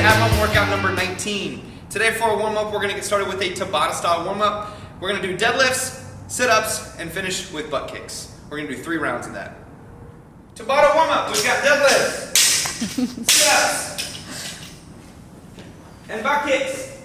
at-home workout number 19. Today for our warm-up, we're going to get started with a Tabata style warm-up. We're going to do deadlifts, sit-ups, and finish with butt kicks. We're going to do 3 rounds of that. Tabata warm-up, we've got deadlifts, sit-ups, and butt kicks.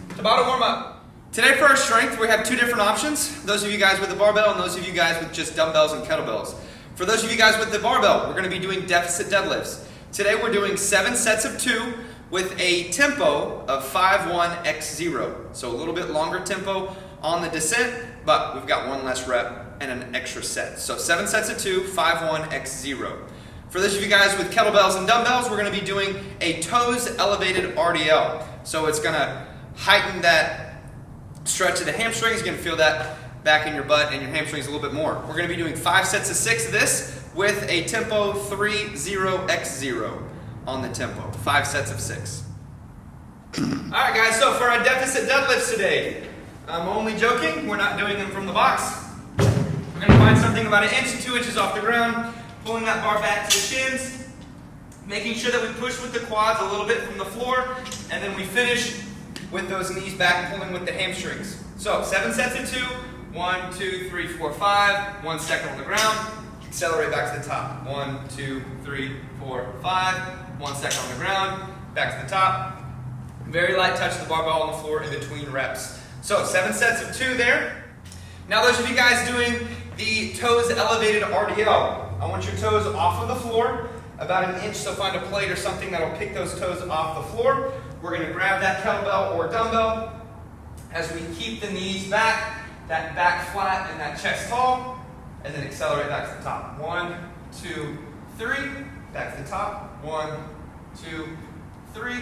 Tabata warm-up. Today for our strength, we have 2 different options. Those of you guys with the barbell and those of you guys with just dumbbells and kettlebells. For those of you guys with the barbell, we're going to be doing deficit deadlifts. Today we're doing 7 sets of 2 with a tempo of 5-1-x-0. So a little bit longer tempo on the descent, but we've got 1 less rep and an extra set. So 7 sets of 2, 5-1-x-0. For those of you guys with kettlebells and dumbbells, we're going to be doing a toes elevated RDL. So it's going to heighten that stretch of the hamstrings. You're going to feel that back in your butt and your hamstrings a little bit more. We're going to be doing 5 sets of 6 of this with a tempo 3-0-x-0 on the tempo. 5 sets of 6. Alright guys, so for our deficit deadlifts today, I'm only joking, we're not doing them from the box. We're going to find something about 1 inch to 2 inches off the ground, pulling that bar back to the shins, making sure that we push with the quads a little bit from the floor, and then we finish with those knees back, pulling with the hamstrings. So 7 sets of 2, 1, 2, 3, 4, 5, 1 second on the ground, accelerate back to the top. 1, 2, 3, 4, 5, 1 second on the ground, back to the top. Very light touch of the barbell on the floor in between reps. So 7 sets of 2 there. Now those of you guys doing the toes elevated RDL, I want your toes off of the floor, about 1 inch, so find a plate or something that'll pick those toes off the floor. We're going to grab that kettlebell or dumbbell as we keep the knees back, that back flat and that chest tall, and then accelerate back to the top. 1, 2, 3, back to the top. 1, 2, 3,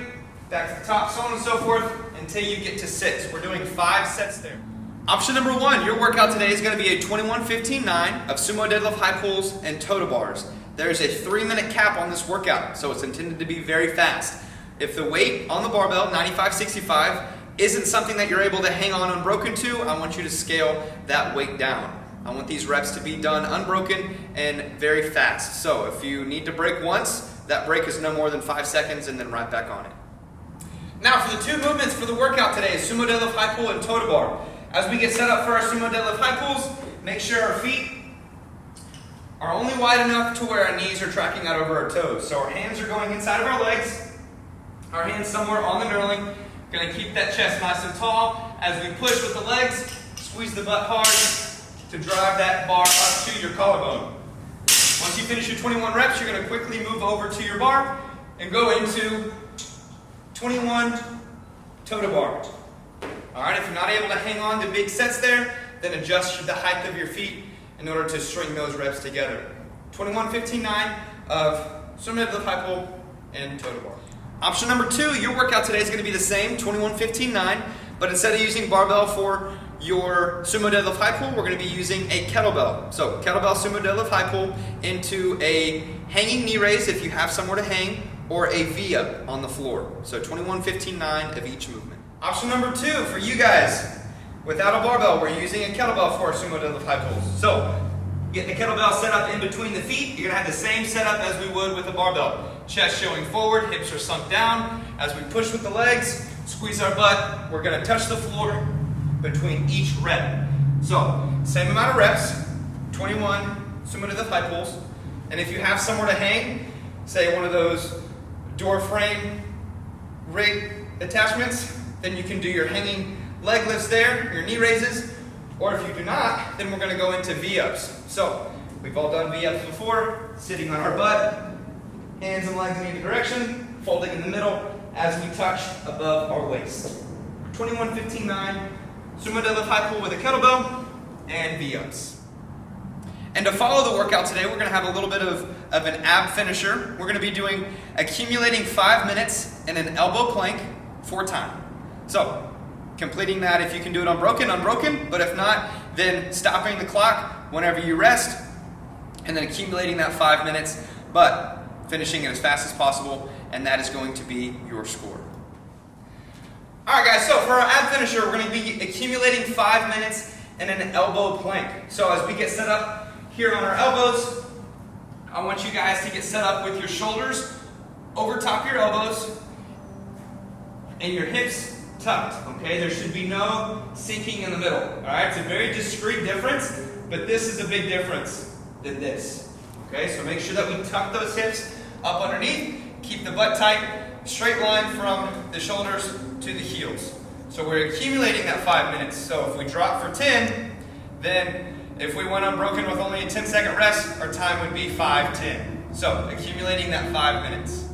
back to the top, so on and so forth until you get to 6. We're doing 5 sets there. Option number 1, your workout today is going to be a 21-15-9 of sumo deadlift high pulls and toe bars. There's a 3-minute cap on this workout, so it's intended to be very fast. If the weight on the barbell, 95-65, isn't something that you're able to hang on unbroken to, I want you to scale that weight down. I want these reps to be done unbroken and very fast. So if you need to break once, that break is no more than 5 seconds and then right back on it. Now for the 2 movements for the workout today is sumo deadlift high pull and toe bar. As we get set up for our sumo deadlift high pulls, make sure our feet are only wide enough to where our knees are tracking out over our toes. So our hands are going inside of our legs, our hands somewhere on the knurling. Going to keep that chest nice and tall. As we push with the legs, squeeze the butt hard to drive that bar up to your collarbone. Once you finish your 21 reps, you're going to quickly move over to your bar and go into 21 toe to bar. Alright, if you're not able to hang on to big sets there, then adjust the height of your feet in order to string those reps together. 21-15-9 of sumo deadlift high pull and toe to bar. Option number 2, your workout today is going to be the same, 21-15-9, but instead of using barbell for your sumo deadlift high pull, we're going to be using a kettlebell. So kettlebell sumo deadlift high pull into a hanging knee raise if you have somewhere to hang, or a V-up on the floor. So 21-15-9 of each movement. Option number 2 for you guys, without a barbell, we're using a kettlebell for our sumo deadlift high pulls. So get the kettlebell set up in between the feet. You're going to have the same setup as we would with a barbell. Chest showing forward, hips are sunk down. As we push with the legs, squeeze our butt, we're going to touch the floor between each rep. So, same amount of reps, 21 sumo deadlift high pulls. And if you have somewhere to hang, say one of those door frame rig attachments, then you can do your hanging leg lifts there, your knee raises. Or if you do not, then we're going to go into V-ups. So, we've all done V-ups before, sitting on our butt, hands and legs in either direction, folding in the middle as we touch above our waist. 21-15-9, sumo deadlift high pull with a kettlebell, and V-ups. And to follow the workout today, we're going to have a little bit of an ab finisher. We're going to be doing accumulating 5 minutes in an elbow plank 4 times. So, completing that if you can do it unbroken, but if not, then stopping the clock whenever you rest, and then accumulating that 5 minutes, but finishing it as fast as possible, and that is going to be your score. Alright guys, so for our ab finisher, we're going to be accumulating 5 minutes in an elbow plank. So as we get set up here on our elbows, I want you guys to get set up with your shoulders over top your elbows and your hips tucked, okay? There should be no sinking in the middle, all right? It's a very discreet difference, but this is a big difference than this, okay? So make sure that we tuck those hips up underneath, keep the butt tight, straight line from the shoulders to the heels. So we're accumulating that 5 minutes. So if we drop for 10, then if we went unbroken with only a 10-second rest, our time would be 5:10. So accumulating that 5 minutes.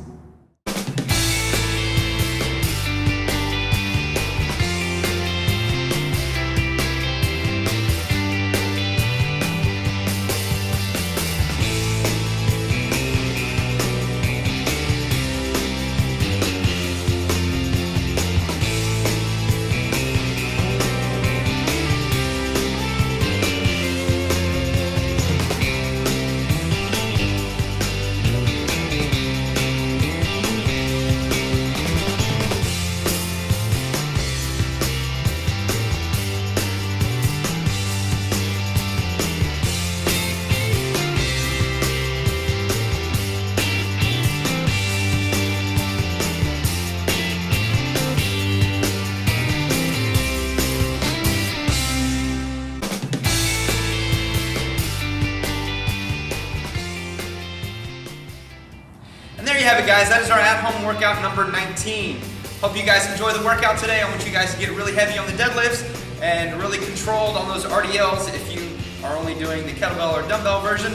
And there you have it, guys. That is our at-home workout number 19. Hope you guys enjoy the workout today. I want you guys to get really heavy on the deadlifts and really controlled on those RDLs if you are only doing the kettlebell or dumbbell version.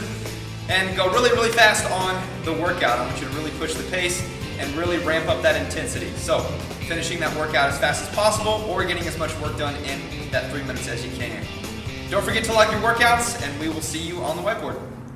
And go really, really fast on the workout. I want you to really push the pace and really ramp up that intensity. So, finishing that workout as fast as possible or getting as much work done in that 3 minutes as you can. Don't forget to like your workouts, and we will see you on the whiteboard.